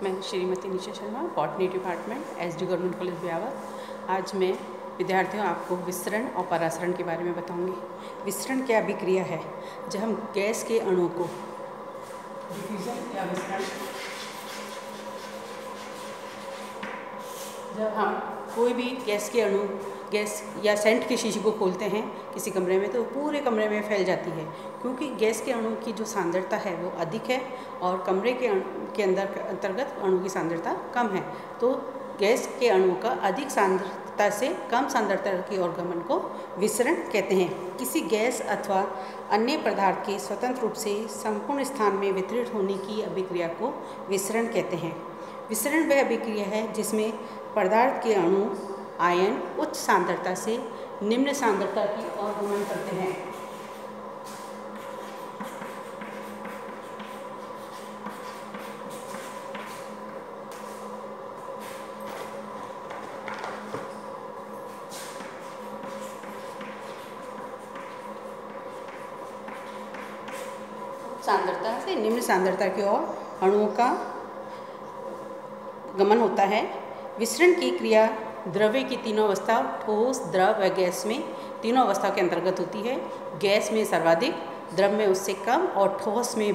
मैं Shrimati Nisha Sharma, botany department, SD government college Beawar. आज मैं विद्यार्थियों आपको विसरण और परासरण के बारे में बताऊंगी। विसरण क्या अभिक्रिया है? जब हम गैस के अणु को डिफ्यूजन या विसरण, जब हम कोई भी गैस के अणु, गैस या सेंट की शीशी को खोलते हैं किसी कमरे में, तो पूरे कमरे में फैल जाती है, क्योंकि गैस के अणु की जो सांद्रता है वो अधिक है और कमरे के अंतर्गत अणु की सांद्रता कम है। तो गैस के अणु का अधिक सांद्रता से कम सांद्रता की ओर गमन को विसरण कहते हैं। किसी गैस अथवा अन्य पदार्थ के स्वतंत्र रूप से संपूर्ण स्थान में वितरित होने की अभिक्रिया को विसरण कहते हैं। विसरण वह अभिक्रिया है जिसमें पदार्थ के अणु आयन उच्च सांद्रता से निम्न सांद्रता की ओर गमन करते हैं। सांद्रता से निम्न सांद्रता की ओर अणुओं का गमन होता है। विसरण की क्रिया द्रव्य की तीनों अवस्था, ठोस, द्रव व गैस में तीनों अवस्था के अंतर्गत होती है। गैस में सर्वाधिक, द्रव में उससे कम और ठोस में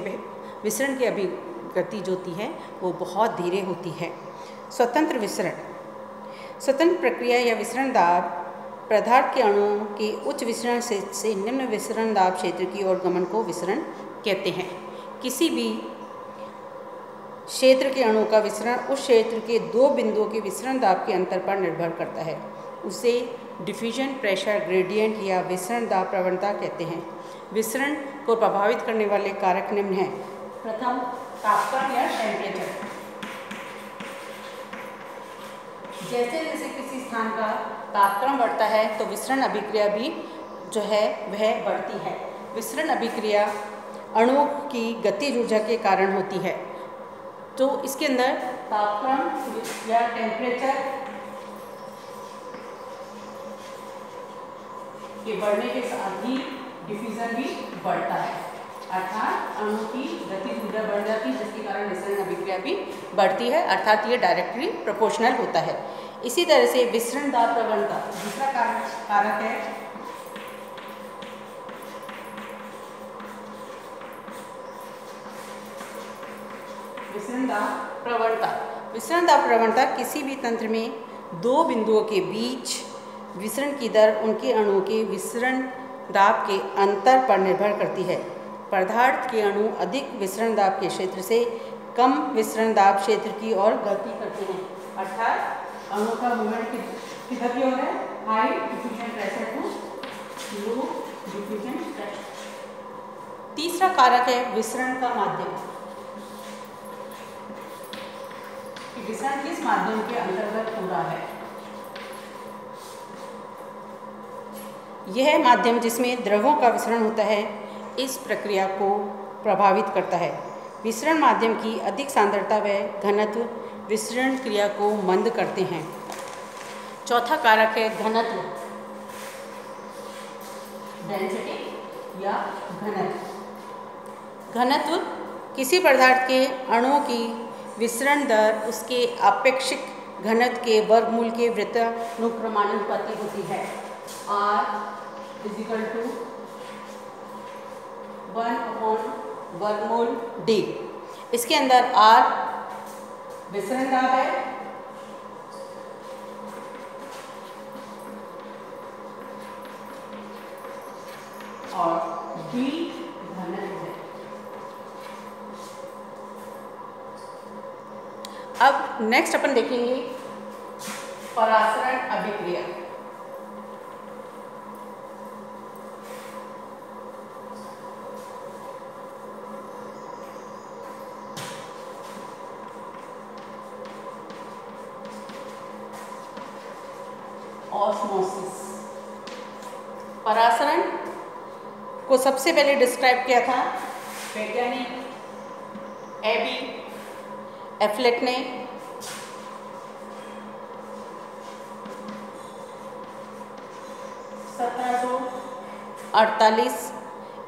विसरण की अभिगति जो होती है वो बहुत धीरे होती है। स्वतंत्र विसरण, स्वतंत्र प्रक्रिया या विसरण दाब पदार्थ के अणुओं के उच्च विसरण से निम्न विसरण दाब क्षेत्र की ओर गमन को विसरण कहते हैं। किसी भी क्षेत्र के अणु का विसरण उस क्षेत्र के दो बिंदुओं के विसरण दाब के अंतर पर निर्भर करता है। उसे डिफ्यूजन प्रेशर ग्रेडियंट या विसरण दाब प्रवणता कहते हैं। विसरण को प्रभावित करने वाले कारक निम्न हैं। प्रथम, तापमान या टेम्परेचर। जैसे जैसे किसी स्थान का तापक्रम बढ़ता है तो विसरण अभिक्रिया भी जो है वह बढ़ती है। विसरण अभिक्रिया अणुओं की गतिज ऊर्जा के कारण होती है। तो इसके अंदर तापक्रम या टेम्परेचर के बढ़ने के साथ ही डिफ्यूजन भी बढ़ता है, अर्थात अणु की गतिज ऊर्जा बढ़ जाती है, जिसके कारण विसरण अभिक्रिया भी बढ़ती है, अर्थात ये डायरेक्टली प्रोपोर्शनल होता है। इसी तरह से विसरण दाब प्रवणता दूसरा कारक है। विसरण दाब प्रवणता, विसरण दाब प्रवणता किसी भी तंत्र में दो बिंदुओं के बीच विसरण की दर उनके अणुओं के विसरण दाब के अंतर पर निर्भर करती है। पदार्थ के अणु अधिक विसरण दाब के क्षेत्र से कम विसरण दाब क्षेत्र की ओर गति करते हैं, अर्थात अणु का मूवमेंट किधर की ओर है? High diffusion pressure to low diffusion pressure. तीसरा कारक है विसरण का माध्यम। विसरण किस माध्यम के अंतर्गत हो रहा है? यह माध्यम जिसमें द्रवों का विसरण होता है इस प्रक्रिया को प्रभावित करता है। विसरण माध्यम की अधिक सांद्रता व घनत्व विसरण क्रिया को मंद करते हैं। चौथा कारक है घनत्व, डेंसिटी या घनत्व। घनत्व किसी पदार्थ के अणुओं की विसरण दर उसके आपेक्षिक घनत्व के वर्गमूल के व्युत्क्रमानुपाती होती है। R = 1/वर्गमूल D। इसके अंदर R विसरण दाब है और D घनत्व है। अब नेक्स्ट अपन देखेंगे परासरण अभिक्रिया। ऑस्मोसिस। परासरण को सबसे पहले डिस्क्राइब किया था वैज्ञानिक एबी एफलेट ने।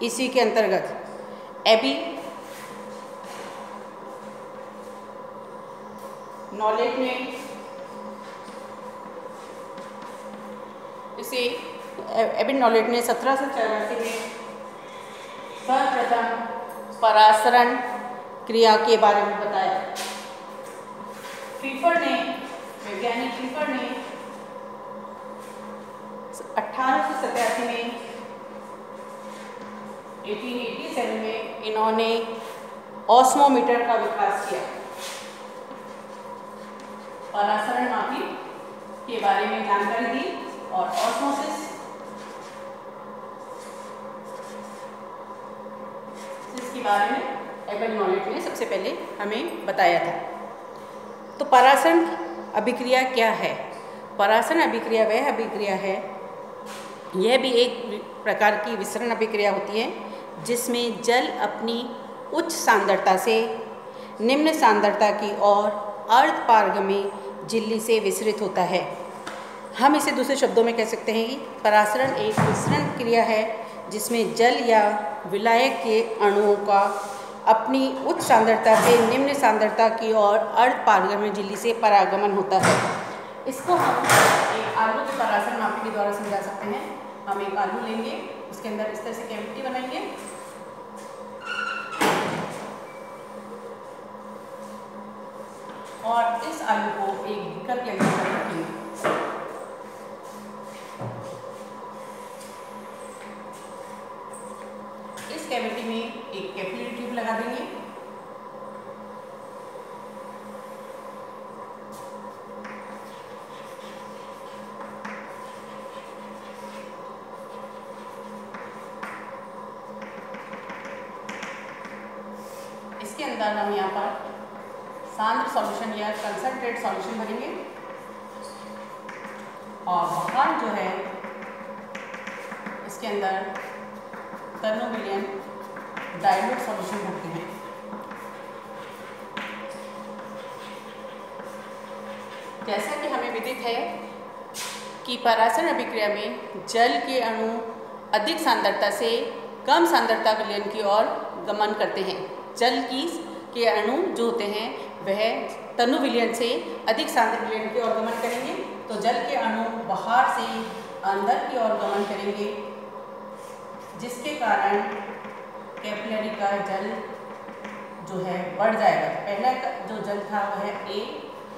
ईस्वी के अंतर्गत एबी नॉलेज ने इसे एबिन नॉलेज ने 1784 में सर्वप्रथम परासरण क्रिया के बारे में बताया। वैज्ञानिक क्रीफर्ड ने 1887 में 1887 में इन्होंने ऑस्मोमीटर का विकास किया। परासरण मापी के बारे में जानकारी दी और ऑस्मोसिस के बारे में एबिन नॉलेज ने सबसे पहले हमें बताया था। तो परासरण अभिक्रिया क्या है? परासरण अभिक्रिया वह अभिक्रिया है, यह भी एक प्रकार की विसरण अभिक्रिया होती है जिसमें जल अपनी उच्च सांद्रता से निम्न सांद्रता की ओर अर्धपारगमी झिल्ली से विसरित होता है। हम इसे दूसरे शब्दों में कह सकते हैं कि परासरण एक विसरण क्रिया है जिसमें जल या विलायक के अणुओं का अपनी उच्च सांद्रता से निम्न सांद्रता की ओर अर्धपारगमी झिल्ली से परागमन होता है। इसको हम एक आलू के परासरण मापी के द्वारा समझा सकते हैं। हम एक आलू लेंगे, उसके अंदर इस तरह से कैविटी बनाएंगे और इस आलू को एक बीकर के अंदर रखेंगे। इस कैविटी में एक कैपिलरी ट्यूब लगा देंगे। इसके अंदर हम यहाँ पर सांद्र सॉल्यूशन या कंसंट्रेट सॉल्यूशन भरेंगे और बाहर जो है इसके अंदर टर्नोविलियन डाइल्यूट सॉल्यूशन भरते हैं। जैसा कि हमें विदित है कि परासरण अभिक्रिया में जल के अणु अधिक सांद्रता से कम सांद्रता विलयन की ओर गमन करते हैं। जल के अणु जो होते हैं वह तनु विलयन से अधिक सांद्र विलयन की ओर गमन करेंगे, तो जल के अणु बाहर से अंदर की ओर गमन करेंगे, जिसके कारण कैपिलरी का जल जो है बढ़ जाएगा। पहला जो जल था वह ए,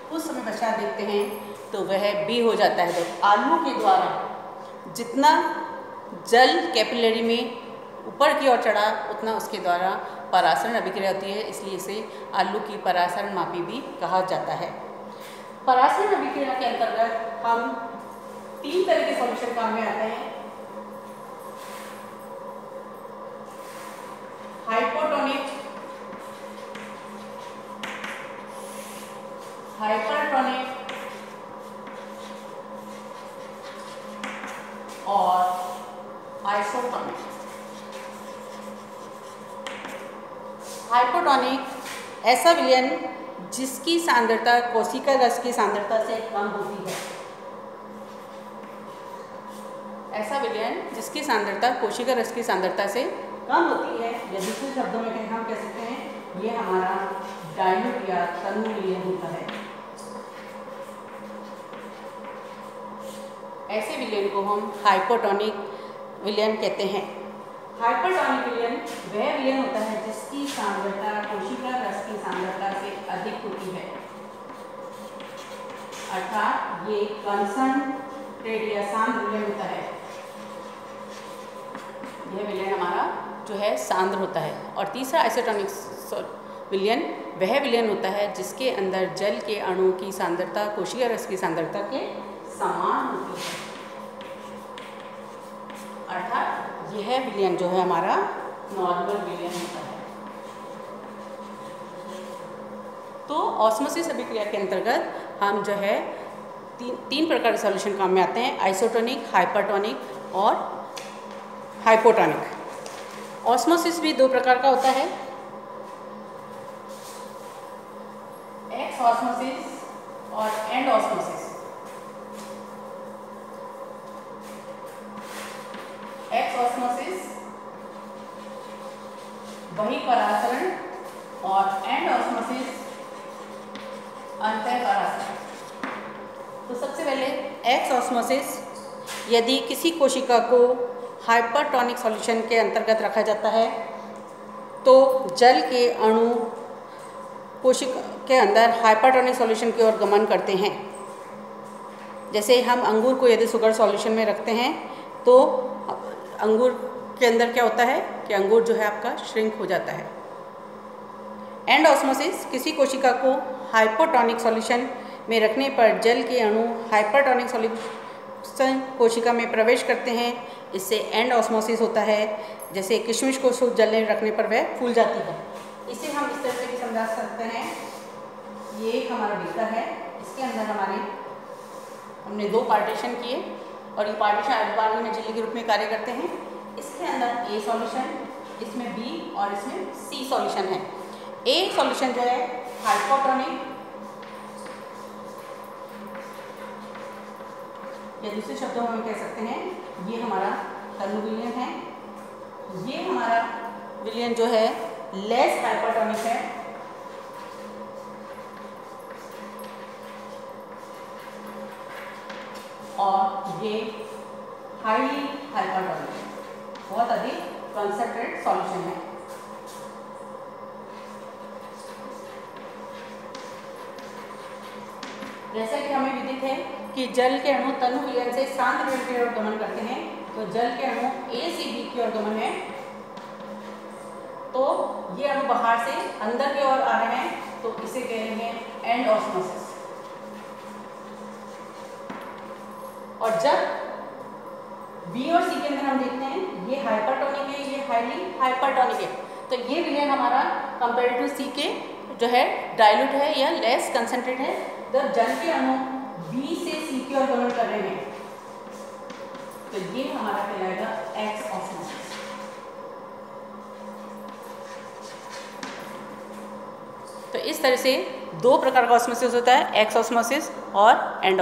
कुछ समय पश्चात देखते हैं तो वह बी हो जाता है। तो आलू के द्वारा जितना जल कैपिलरी में ऊपर की ओर चढ़ा उतना उसके द्वारा परासरण अभिक्रिया होती है, इसलिए इसे आलू की परासरण मापी भी कहा जाता है। परासरण अभिक्रिया के अंतर्गत हम 3 तरह के सॉल्यूशन काम में आते हैं। हाइपोटोनिक, हाइपरटोनिक और आइसोटोनिक। हाइपोटोनिक ऐसा विलयन जिसकी सांद्रता कोशिका रस की सांद्रता से कम होती है। ऐसा विलयन जिसकी सांद्रता कोशिका रस की सांद्रता से कम होती है, या दूसरे शब्दों में हम कह सकते हैं ये हमारा डाइल्यूट या तनु विलयन होता है। ऐसे विलयन को हम हाइपोटोनिक विलयन कहते हैं। हाइपरटोनिक विलयन वह विलयन होता है जिसकी सांद्रता कोशिका रस की सांद्रता से अधिक होती है, अर्थात ये कंसंट्रेट या सांद्र विलयन होता है। यह विलयन हमारा जो है सांद्र होता है। और तीसरा आइसोटोनिक विलयन वह विलयन होता है जिसके अंदर जल के अणु की सांद्रता कोशिका रस की सांद्रता के समान होती है, अर्थात यह विलयन जो है हमारा नॉर्मल विलयन होता है। तो ऑस्मोसिस अभिक्रिया के अंतर्गत हम जो है तीन प्रकार के सॉल्यूशन काम में आते हैं, आइसोटोनिक, हाइपरटोनिक और हाइपोटोनिक। ऑस्मोसिस भी 2 प्रकार का होता है, एक्स ऑस्मोसिस और एंड ऑस्मोसिस। एक्स ऑस्मोसिस वही परासरण और एंड ऑस्मोसिस अंतर पर आता है। तो सबसे पहले एक्स ऑस्मोसिस, यदि किसी कोशिका को हाइपरटोनिक सॉल्यूशन के अंतर्गत रखा जाता है तो जल के अणु कोशिका के अंदर हाइपरटोनिक सॉल्यूशन की ओर गमन करते हैं। जैसे हम अंगूर को यदि शुगर सॉल्यूशन में रखते हैं तो अंगूर के अंदर क्या होता है कि अंगूर जो है आपका श्रिंक हो जाता है। एंड ऑस्मोसिस, किसी कोशिका को हाइपोटोनिक सॉल्यूशन में रखने पर जल के अणु हाइपरटोनिक सॉल्यूशन कोशिका में प्रवेश करते हैं, इससे एंड ऑस्मोसिस होता है। जैसे किशमिश को शुद्ध जल में रखने पर वह फूल जाती है। इसे हम इस तरह से भी समझा सकते हैं। ये हमारा बीकर है, इसके अंदर हमने 2 पार्टीशन किए और ये पार्टीशन अल्पार्गी में झिल्ली के रूप में कार्य करते हैं। इसके अंदर ए सॉल्यूशन, इसमें बी और इसमें सी सॉल्यूशन है। ए सॉल्यूशन जो है हाइपोटोनिक, या दूसरे शब्दों में हम कह सकते हैं ये हमारा तनु विलयन है। ये हमारा विलयन जो है लेस हाइपोटोनिक है, और ये हाईली हाइपरटोनिक है, बहुत अधिक कंसंट्रेट सॉल्यूशन है। जैसा कि हमें विदित है कि जल के अणु तनु विलयन से शांत विलयन की ओर गमन करते हैं, तो जल के अणु ए से बी की ओर गमन है, तो ये अणु बाहर से अंदर की ओर आ रहे हैं, तो इसे कहेंगे एंड ऑस्मोसिस। और जब बी और सी के अंदर हम देखते हैं ये हाइपरटोनिक है, ये हाईली हाइपरटोनिक है, तो ये विलयन हमारा कंपेयर टू सी के जो है डाइल्यूट है या लेस कंसंट्रेट है। जब जल के अणु बी से सी की ओर गमन कर रहे हैं तो ये हमारा कहलाएगा एक्स ऑस्मोसिस। तो इस तरह से 2 प्रकार का ऑस्मोसिस होता है, एक्स ऑस्मोसिस और एंड ऑस्मोसिस।